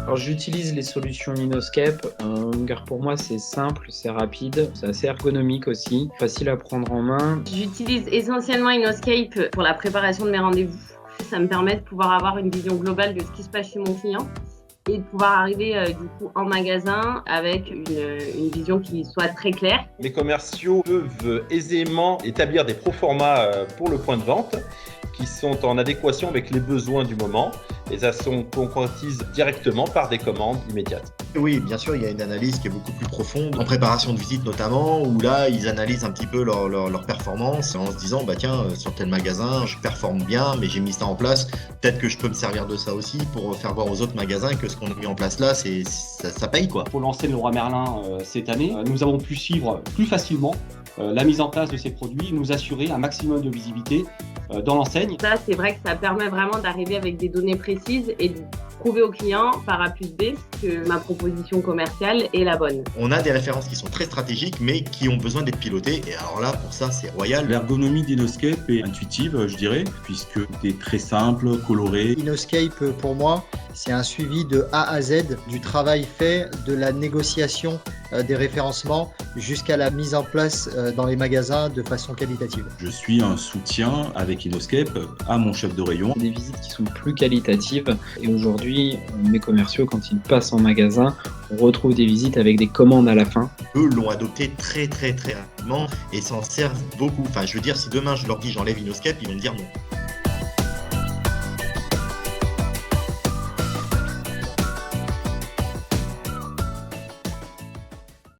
Alors j'utilise les solutions Inoscape, car pour moi c'est simple, c'est rapide, c'est assez ergonomique aussi, facile à prendre en main. J'utilise essentiellement Inoscape pour la préparation de mes rendez-vous. Ça me permet de pouvoir avoir une vision globale de ce qui se passe chez mon client et de pouvoir arriver du coup en magasin avec une vision qui soit très claire. Les commerciaux peuvent aisément établir des proformas pour le point de vente qui sont en adéquation avec les besoins du moment et ça se concrétise directement par des commandes immédiates. Oui, bien sûr, il y a une analyse qui est beaucoup plus profonde, en préparation de visite notamment, où là, ils analysent un petit peu leur performance en se disant, bah tiens, sur tel magasin, je performe bien, mais j'ai mis ça en place, peut-être que je peux me servir de ça aussi pour faire voir aux autres magasins que ce qu'on a mis en place là, ça paye quoi. Pour lancer le Leroy Merlin cette année, nous avons pu suivre plus facilement la mise en place de ces produits, nous assurer un maximum de visibilité dans l'enseigne. Ça, c'est vrai que ça permet vraiment d'arriver avec des données précises et de prouver au client par A plus B que ma proposition commerciale est la bonne. On a des références qui sont très stratégiques mais qui ont besoin d'être pilotées et alors là pour ça c'est royal. L'ergonomie d'Inoscape est intuitive je dirais puisque tout est très simple, coloré. Inoscape pour moi c'est un suivi de A à Z du travail fait, de la négociation des référencements jusqu'à la mise en place dans les magasins de façon qualitative. Je suis un soutien avec Inoscape à mon chef de rayon. Des visites qui sont plus qualitatives et aujourd'hui mes commerciaux quand ils passent en magasin on retrouve des visites avec des commandes à la fin. Eux l'ont adopté très rapidement et s'en servent beaucoup. Enfin je veux dire si demain je leur dis j'enlève Inoscape ils vont me dire non.